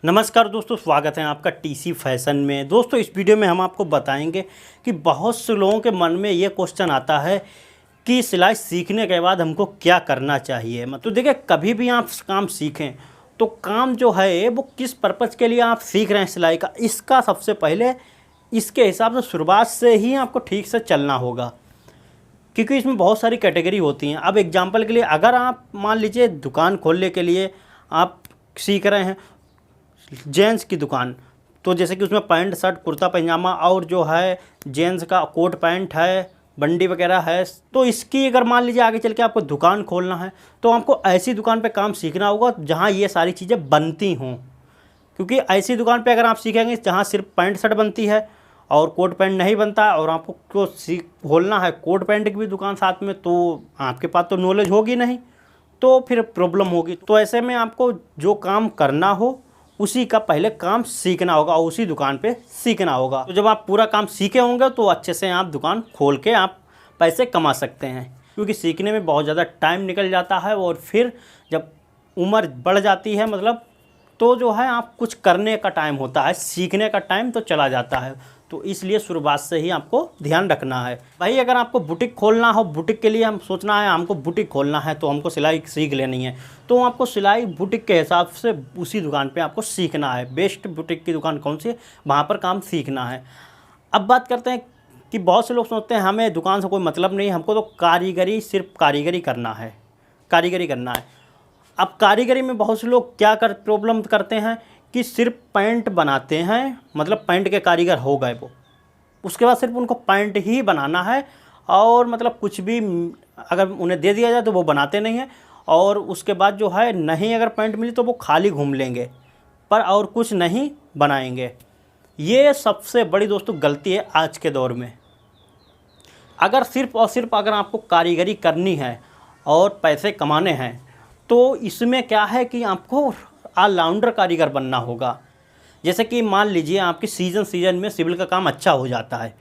नमस्कार दोस्तों, स्वागत है आपका टीसी फैशन में। दोस्तों, इस वीडियो में हम आपको बताएंगे कि बहुत से लोगों के मन में ये क्वेश्चन आता है कि सिलाई सीखने के बाद हमको क्या करना चाहिए। मतलब देखिए, कभी भी आप काम सीखें तो काम जो है वो किस पर्पज़ के लिए आप सीख रहे हैं सिलाई का, इसका सबसे पहले इसके हिसाब से शुरुआत से ही आपको ठीक से चलना होगा, क्योंकि इसमें बहुत सारी कैटेगरी होती हैं। अब एग्जांपल के लिए, अगर आप मान लीजिए दुकान खोलने के लिए आप सीख रहे हैं जेंट्स की दुकान, तो जैसे कि उसमें पैंट शर्ट कुर्ता पैजामा और जो है जेंट्स का कोट पैंट है, बंडी वगैरह है, तो इसकी अगर मान लीजिए आगे चल के आपको दुकान खोलना है तो आपको ऐसी दुकान पे काम सीखना होगा जहाँ ये सारी चीज़ें बनती हों। क्योंकि ऐसी दुकान पे अगर आप सीखेंगे जहाँ सिर्फ पैंट शर्ट बनती है और कोट पैंट नहीं बनता है और आपको को खोलना है कोट पैंट की भी दुकान साथ में, तो आपके पास तो नॉलेज होगी नहीं, तो फिर प्रॉब्लम होगी। तो ऐसे में आपको जो काम करना हो उसी का पहले काम सीखना होगा और उसी दुकान पे सीखना होगा। तो जब आप पूरा काम सीखे होंगे तो अच्छे से आप दुकान खोल के आप पैसे कमा सकते हैं, क्योंकि सीखने में बहुत ज़्यादा टाइम निकल जाता है और फिर जब उम्र बढ़ जाती है मतलब तो जो है आप कुछ करने का टाइम होता है, सीखने का टाइम तो चला जाता है। तो इसलिए शुरुआत से ही आपको ध्यान रखना है। भाई, अगर आपको बुटीक खोलना हो, बुटीक के लिए हम सोचना है हमको बुटीक खोलना है तो हमको सिलाई सीख लेनी है, तो आपको सिलाई बुटीक के हिसाब से उसी दुकान पे आपको सीखना है। बेस्ट बुटीक की दुकान कौन सी है, वहाँ पर काम सीखना है। अब बात करते हैं कि बहुत से लोग सोचते हैं हमें दुकान से कोई मतलब नहीं, हमको तो कारीगरी, सिर्फ कारीगरी करना है, कारीगरी करना है। अब कारीगरी में बहुत से लोग क्या प्रॉब्लम करते हैं कि सिर्फ पैंट बनाते हैं, मतलब पैंट के कारीगर हो गए वो, उसके बाद सिर्फ उनको पैंट ही बनाना है और मतलब कुछ भी अगर उन्हें दे दिया जाए तो वो बनाते नहीं हैं, और उसके बाद जो है नहीं अगर पैंट मिली तो वो खाली घूम लेंगे पर और कुछ नहीं बनाएंगे। ये सबसे बड़ी दोस्तों गलती है आज के दौर में। अगर सिर्फ और सिर्फ अगर आपको कारीगरी करनी है और पैसे कमाने हैं तो इसमें क्या है कि आपको ऑलराउंडर कारीगर बनना होगा। जैसे कि मान लीजिए आपकी सीज़न में सिविल का काम अच्छा हो जाता है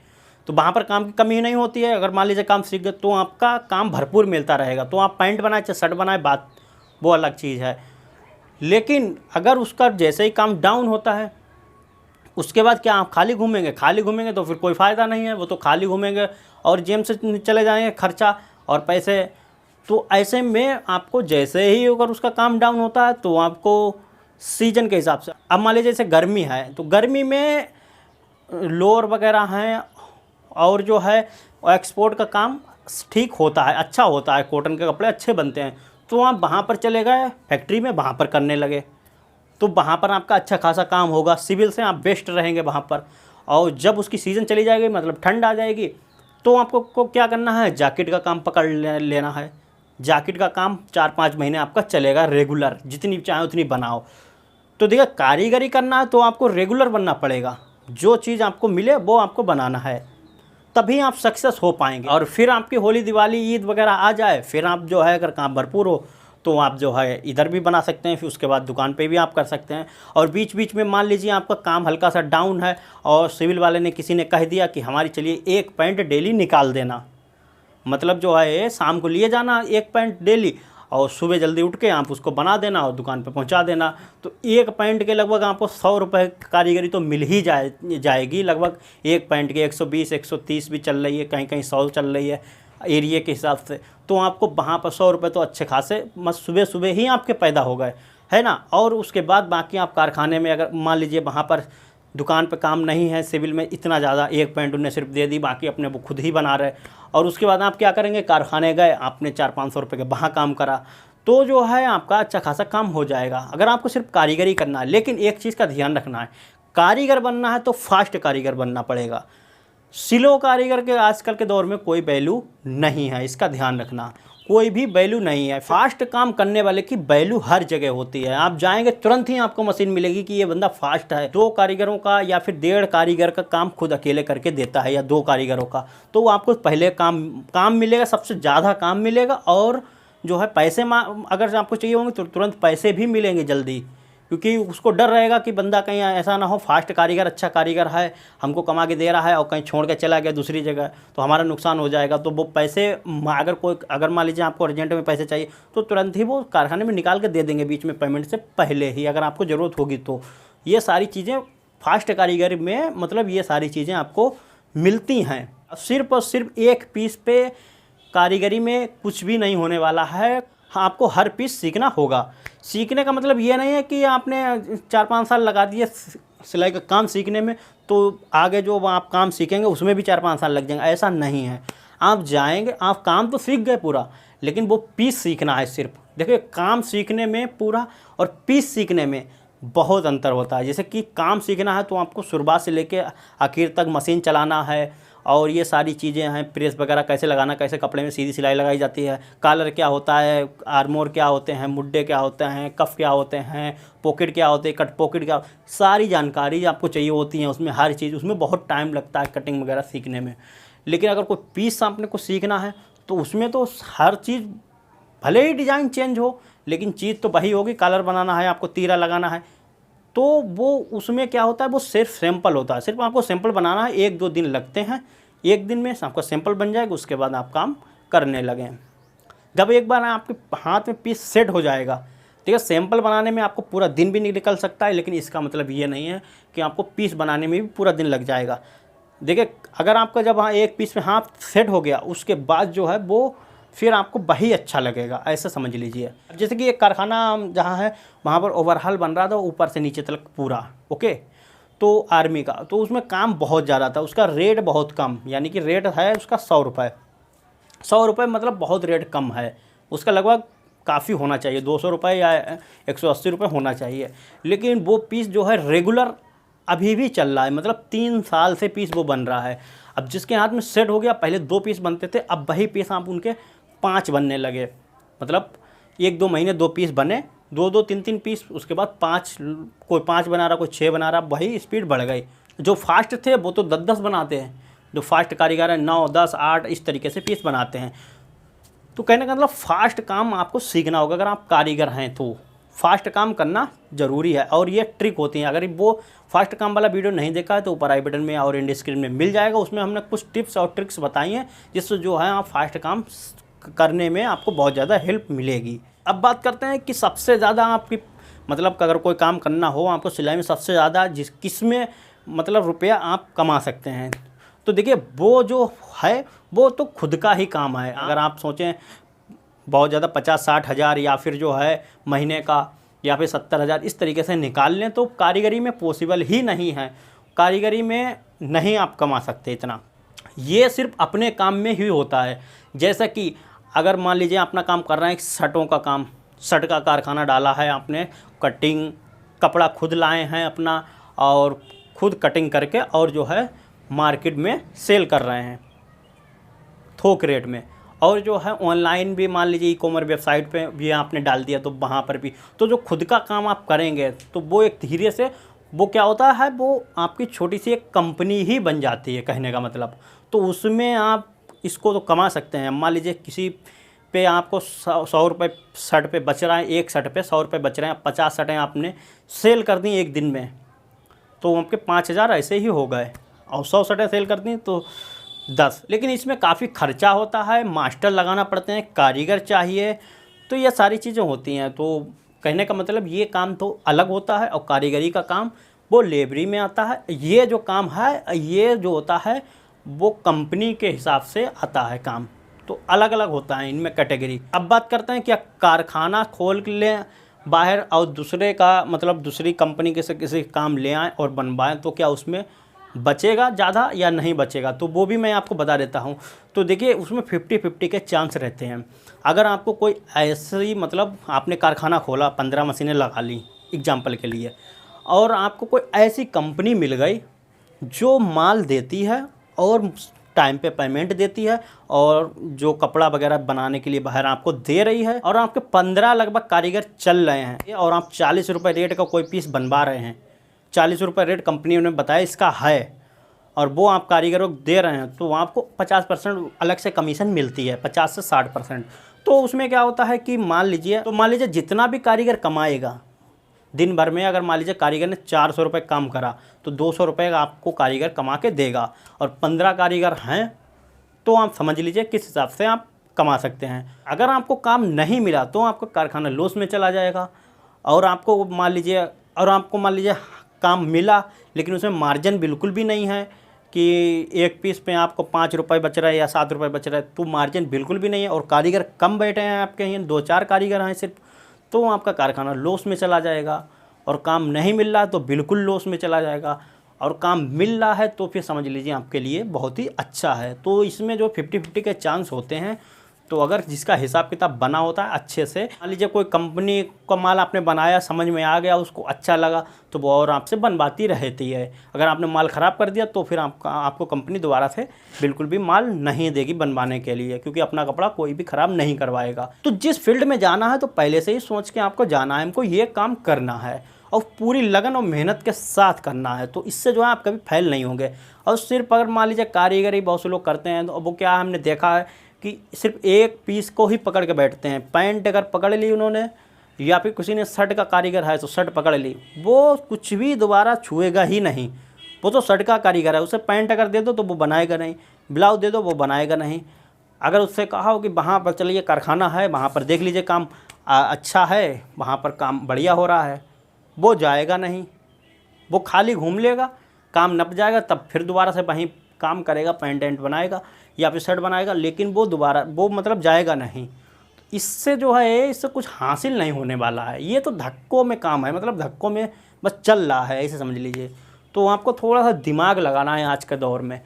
तो वहाँ पर काम की कमी नहीं होती है। अगर मान लीजिए काम सीख गए तो आपका काम भरपूर मिलता रहेगा, तो आप पैंट बनाए चाहे शर्ट बनाए, बात वो अलग चीज़ है। लेकिन अगर उसका जैसे ही काम डाउन होता है उसके बाद क्या आप खाली घूमेंगे? खाली घूमेंगे तो फिर कोई फ़ायदा नहीं है, वो तो खाली घूमेंगे और जेब से चले जाएंगे खर्चा और पैसे। तो ऐसे में आपको जैसे ही अगर उसका काम डाउन होता है तो आपको सीजन के हिसाब से, अब मान लीजिए जैसे गर्मी है तो गर्मी में लोअर वगैरह हैं और जो है एक्सपोर्ट का काम ठीक होता है, अच्छा होता है, कॉटन के कपड़े अच्छे बनते हैं, तो आप वहाँ पर चले गए फैक्ट्री में, वहाँ पर करने लगे तो वहाँ पर आपका अच्छा खासा काम होगा, सिविल से आप बेस्ट रहेंगे वहाँ पर। और जब उसकी सीज़न चली जाएगी मतलब ठंड आ जाएगी तो आपको क्या करना है, जैकेट का काम पकड़ लेना है। जैकेट का काम 4-5 महीने आपका चलेगा रेगुलर, जितनी चाहे उतनी बनाओ। तो देखिए, कारीगरी करना है तो आपको रेगुलर बनना पड़ेगा, जो चीज़ आपको मिले वो आपको बनाना है, तभी आप सक्सेस हो पाएंगे। और फिर आपकी होली दिवाली ईद वगैरह आ जाए, फिर आप जो है अगर काम भरपूर हो तो आप जो है इधर भी बना सकते हैं, फिर उसके बाद दुकान पे भी आप कर सकते हैं। और बीच बीच में मान लीजिए आपका काम हल्का सा डाउन है और सिविल वाले ने किसी ने कह दिया कि हमारी चलिए एक पैंट डेली निकाल देना, मतलब जो है शाम को लिए जाना एक पैंट डेली और सुबह जल्दी उठ के आप उसको बना देना और दुकान पे पहुंचा देना, तो एक पैंट के लगभग आपको 100 रुपये कारीगरी तो मिल ही जाएगी। लगभग एक पैंट के 120 130 भी चल रही है, कहीं कहीं 100 चल रही है एरिया के हिसाब से, तो आपको वहाँ पर 100 रुपये तो अच्छे खासे मत सुबह सुबह ही आपके पैदा हो गए, है ना। और उसके बाद बाकी आप कारखाने में अगर मान लीजिए वहाँ पर दुकान पे काम नहीं है सिविल में इतना ज़्यादा, एक पैंट उन्हें सिर्फ दे दी, बाकी अपने वो खुद ही बना रहे, और उसके बाद आप क्या करेंगे, कारखाने गए, आपने 400-500 रुपये के वहाँ काम करा, तो जो है आपका अच्छा खासा काम हो जाएगा। अगर आपको सिर्फ कारीगरी करना है, लेकिन एक चीज़ का ध्यान रखना है, कारीगर बनना है तो फास्ट कारीगर बनना पड़ेगा। स्लो कारीगर के आजकल के दौर में कोई वैल्यू नहीं है, इसका ध्यान रखना, कोई भी वैल्यू नहीं है। फास्ट काम करने वाले की वैल्यू हर जगह होती है, आप जाएंगे तुरंत ही आपको मशीन मिलेगी कि ये बंदा फास्ट है। 2 कारीगरों का या फिर 1.5 कारीगर का काम खुद अकेले करके देता है या 2 कारीगरों का, तो आपको पहले काम मिलेगा, सबसे ज़्यादा काम मिलेगा, और जो है पैसे अगर आपको चाहिए होंगे तो तुरंत पैसे भी मिलेंगे जल्दी, क्योंकि उसको डर रहेगा कि बंदा कहीं ऐसा ना हो फास्ट कारीगर अच्छा कारीगर है हमको कमा के दे रहा है और कहीं छोड़ के चला गया दूसरी जगह तो हमारा नुकसान हो जाएगा। तो वो पैसे अगर मान लीजिए आपको अर्जेंट में पैसे चाहिए तो तुरंत ही वो कारखाने में निकाल के दे देंगे बीच में पेमेंट से पहले ही, अगर आपको ज़रूरत होगी तो। ये सारी चीज़ें फास्ट कारीगरी में मतलब ये सारी चीज़ें आपको मिलती हैं। सिर्फ और सिर्फ एक पीस पे कारीगरी में कुछ भी नहीं होने वाला है, आपको हर पीस सीखना होगा। सीखने का मतलब ये नहीं है कि आपने 4-5 साल लगा दिए सिलाई का काम सीखने में, तो आगे जो आप काम सीखेंगे उसमें भी 4-5 साल लग जाएंगे, ऐसा नहीं है। आप जाएंगे, आप काम तो सीख गए पूरा, लेकिन वो पीस सीखना है सिर्फ। देखिए, काम सीखने में पूरा और पीस सीखने में बहुत अंतर होता है। जैसे कि काम सीखना है तो आपको शुरुआत से लेके आखिर तक मशीन चलाना है, और ये सारी चीज़ें हैं, प्रेस वगैरह कैसे लगाना, कैसे कपड़े में सीधी सिलाई लगाई जाती है, कॉलर क्या होता है, आर्मोर क्या होते हैं, मुड्डे क्या होते हैं, कफ क्या होते हैं, पॉकेट क्या होते हैं, कट पॉकेट क्या, सारी जानकारी आपको चाहिए होती है उसमें, हर चीज़। उसमें बहुत टाइम लगता है कटिंग वगैरह सीखने में। लेकिन अगर कोई पीस आपने को सीखना है तो उसमें तो हर चीज़, भले ही डिज़ाइन चेंज हो लेकिन चीज़ तो वही होगी। कॉलर बनाना है, आपको तीरा लगाना है, तो वो उसमें क्या होता है, वो सिर्फ सैंपल होता है। सिर्फ आपको सैंपल बनाना है, 1-2 दिन लगते हैं। 1 दिन में आपका सैंपल बन जाएगा, उसके बाद आप काम करने लगें। जब एक बार आपके हाथ में पीस सेट हो जाएगा, ठीक है, सैंपल बनाने में आपको पूरा दिन भी निकल सकता है, लेकिन इसका मतलब ये नहीं है कि आपको पीस बनाने में भी पूरा दिन लग जाएगा। देखिए, अगर आपका जब हाँ एक पीस में हाथ सेट हो गया, उसके बाद जो है वो फिर आपको वही अच्छा लगेगा, ऐसा समझ लीजिए। जैसे कि एक कारखाना जहाँ है वहाँ पर ओवरहाल बन रहा था, ऊपर से नीचे तक पूरा, ओके, तो आर्मी का, तो उसमें काम बहुत ज़्यादा था, उसका रेट बहुत कम, यानी कि रेट है उसका 100 रुपये। 100 रुपये मतलब बहुत रेट कम है, उसका लगभग काफ़ी होना चाहिए, 200 रुपये या 180 रुपये होना चाहिए। लेकिन वो पीस जो है रेगुलर अभी भी चल रहा है, मतलब 3 साल से पीस वो बन रहा है। अब जिसके हाथ में सेट हो गया, पहले 2 पीस बनते थे, अब वही पीस आप उनके 5 बनने लगे। मतलब 1-2 महीने 2 पीस बने, 2-2, 3-3 पीस, उसके बाद 5, कोई 5 बना रहा, कोई 6 बना रहा, वही स्पीड बढ़ गई। जो फास्ट थे वो तो 10-10 बनाते हैं, जो फास्ट कारीगर हैं 9, 10, 8 इस तरीके से पीस बनाते हैं। तो कहने का मतलब फास्ट काम आपको सीखना होगा। अगर आप कारीगर हैं तो फास्ट काम करना ज़रूरी है, और ये ट्रिक होती है। अगर वो फास्ट काम वाला वीडियो नहीं देखा है तो ऊपर आई बटन में और एंड स्क्रीन में मिल जाएगा, उसमें हमने कुछ टिप्स और ट्रिक्स बताई हैं, जिससे जो है आप फास्ट काम करने में आपको बहुत ज़्यादा हेल्प मिलेगी। अब बात करते हैं कि सबसे ज़्यादा आपकी मतलब अगर कोई काम करना हो आपको सिलाई में, सबसे ज़्यादा किस में मतलब रुपया आप कमा सकते हैं। तो देखिए, वो जो है वो तो खुद का ही काम है। अगर आप सोचें बहुत ज़्यादा 50-60 हज़ार या फिर जो है महीने का या फिर 70 हज़ार इस तरीके से निकाल लें, तो कारीगरी में पॉसिबल ही नहीं है। कारीगरी में नहीं आप कमा सकते इतना, ये सिर्फ अपने काम में ही होता है। जैसा कि अगर मान लीजिए अपना काम कर रहे हैं, शर्टों का काम, शर्ट का कारखाना डाला है आपने, कटिंग कपड़ा खुद लाए हैं अपना, और खुद कटिंग करके और जो है मार्केट में सेल कर रहे हैं थोक रेट में, और जो है ऑनलाइन भी मान लीजिए ई-कॉमर्स वेबसाइट पे भी आपने डाल दिया तो वहाँ पर भी, तो जो खुद का काम आप करेंगे तो वो एक धीरे से वो क्या होता है, वो आपकी छोटी सी एक कंपनी ही बन जाती है कहने का मतलब। तो उसमें आप इसको तो कमा सकते हैं। मान लीजिए किसी पे आपको 100 रुपये शर्ट पे बच रहा है, एक शर्ट पे 100 रुपये बच रहे हैं, 50 शर्टें आपने सेल कर दी एक दिन में, तो आपके 5,000 ऐसे ही हो गए। और 100 शर्टें सेल कर दी तो 10। लेकिन इसमें काफ़ी खर्चा होता है, मास्टर लगाना पड़ते हैं, कारीगर चाहिए, तो ये सारी चीज़ें होती हैं। तो कहने का मतलब ये काम तो अलग होता है, और कारीगरी का काम वो लेबरी में आता है। ये जो काम है, ये जो होता है वो कंपनी के हिसाब से आता है काम, तो अलग अलग होता है इनमें कैटेगरी। अब बात करते हैं क्या कारखाना खोल लें बाहर और दूसरे का मतलब दूसरी कंपनी के से किसी काम ले आएँ और बनवाएँ, तो क्या उसमें बचेगा ज़्यादा या नहीं बचेगा, तो वो भी मैं आपको बता देता हूँ। तो देखिए, उसमें 50-50 के चांस रहते हैं। अगर आपको कोई ऐसी मतलब आपने कारखाना खोला, 15 मशीनें लगा ली एग्जाम्पल के लिए, और आपको कोई ऐसी कंपनी मिल गई जो माल देती है और टाइम पे पेमेंट देती है, और जो कपड़ा वगैरह बनाने के लिए बाहर आपको दे रही है, और आपके 15 लगभग कारीगर चल रहे हैं, और आप 40 रुपये रेट का कोई पीस बनवा रहे हैं, 40 रुपये रेट कंपनी ने बताया इसका है, और वो आप कारीगरों को दे रहे हैं, तो आपको 50% अलग से कमीशन मिलती है, 50 से 60%। तो उसमें क्या होता है कि मान लीजिए जितना भी कारीगर कमाएगा दिन भर में, अगर मान लीजिए कारीगर ने 400 रुपये काम करा तो 200 रुपये आपको कारीगर कमा के देगा, और 15 कारीगर हैं तो आप समझ लीजिए किस हिसाब से आप कमा सकते हैं। अगर आपको काम नहीं मिला तो आपका कारखाना लॉस में चला जाएगा, और आपको मान लीजिए काम मिला लेकिन उसमें मार्जिन बिल्कुल भी नहीं है कि एक पीस पे आपको 5 रुपये बच रहा है या 7 रुपये बच रहा है, तो मार्जिन बिल्कुल भी नहीं है। और कारीगर कम बैठे हैं आपके यहाँ, 2-4 कारीगर हैं सिर्फ, तो आपका कारखाना लॉस में चला जाएगा। और काम नहीं मिल रहा है तो बिल्कुल लॉस में चला जाएगा, और काम मिल रहा है तो फिर समझ लीजिए आपके लिए बहुत ही अच्छा है। तो इसमें जो 50-50 के चांस होते हैं, तो अगर जिसका हिसाब किताब बना होता है अच्छे से, मान लीजिए कोई कंपनी का माल आपने बनाया, समझ में आ गया, उसको अच्छा लगा, तो वो और आपसे बनवाती रहती है। अगर आपने माल ख़राब कर दिया तो फिर आपको कंपनी दोबारा से बिल्कुल भी माल नहीं देगी बनवाने के लिए, क्योंकि अपना कपड़ा कोई भी ख़राब नहीं करवाएगा। तो जिस फील्ड में जाना है तो पहले से ही सोच के आपको जाना है, हमको ये काम करना है और पूरी लगन और मेहनत के साथ करना है, तो इससे जो है आप कभी फेल नहीं होंगे। और सिर्फ अगर मान लीजिए कारीगरी बहुत से लोग करते हैं, तो वो क्या हमने देखा है कि सिर्फ एक पीस को ही पकड़ के बैठते हैं। पैंट अगर पकड़ ली उन्होंने, या फिर किसी ने शर्ट का कारीगर है तो शर्ट पकड़ ली, वो कुछ भी दोबारा छुएगा ही नहीं। वो तो शर्ट का कारीगर है, उसे पैंट अगर दे दो तो वो बनाएगा नहीं, ब्लाउज दे दो वो बनाएगा नहीं। अगर उससे कहा हो कि वहाँ पर चलिए कारखाना है, वहाँ पर देख लीजिए काम अच्छा है, वहाँ पर काम बढ़िया हो रहा है, वो जाएगा नहीं। वो खाली घूम लेगा, काम नप जाएगा, तब फिर दोबारा से वहीं काम करेगा, पैंट एंट बनाएगा या फिर शर्ट बनाएगा, लेकिन वो दोबारा वो मतलब जाएगा नहीं। इससे जो है इससे कुछ हासिल नहीं होने वाला है। ये तो धक्कों में काम है, मतलब धक्कों में बस चल रहा है, ऐसे समझ लीजिए। तो आपको थोड़ा सा दिमाग लगाना है आज के दौर में,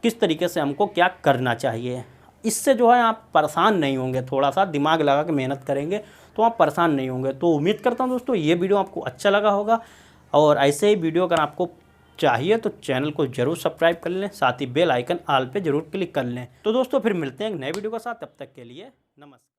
किस तरीके से हमको क्या करना चाहिए। इससे जो है आप परेशान नहीं होंगे, थोड़ा सा दिमाग लगा के मेहनत करेंगे तो आप परेशान नहीं होंगे। तो उम्मीद करता हूँ दोस्तों ये वीडियो आपको अच्छा लगा होगा, और ऐसे ही वीडियो अगर आपको चाहिए तो चैनल को जरूर सब्सक्राइब कर लें, साथ ही बेल आइकन ऑल पे जरूर क्लिक कर लें। तो दोस्तों फिर मिलते हैं एक नए वीडियो के साथ, तब तक के लिए नमस्कार।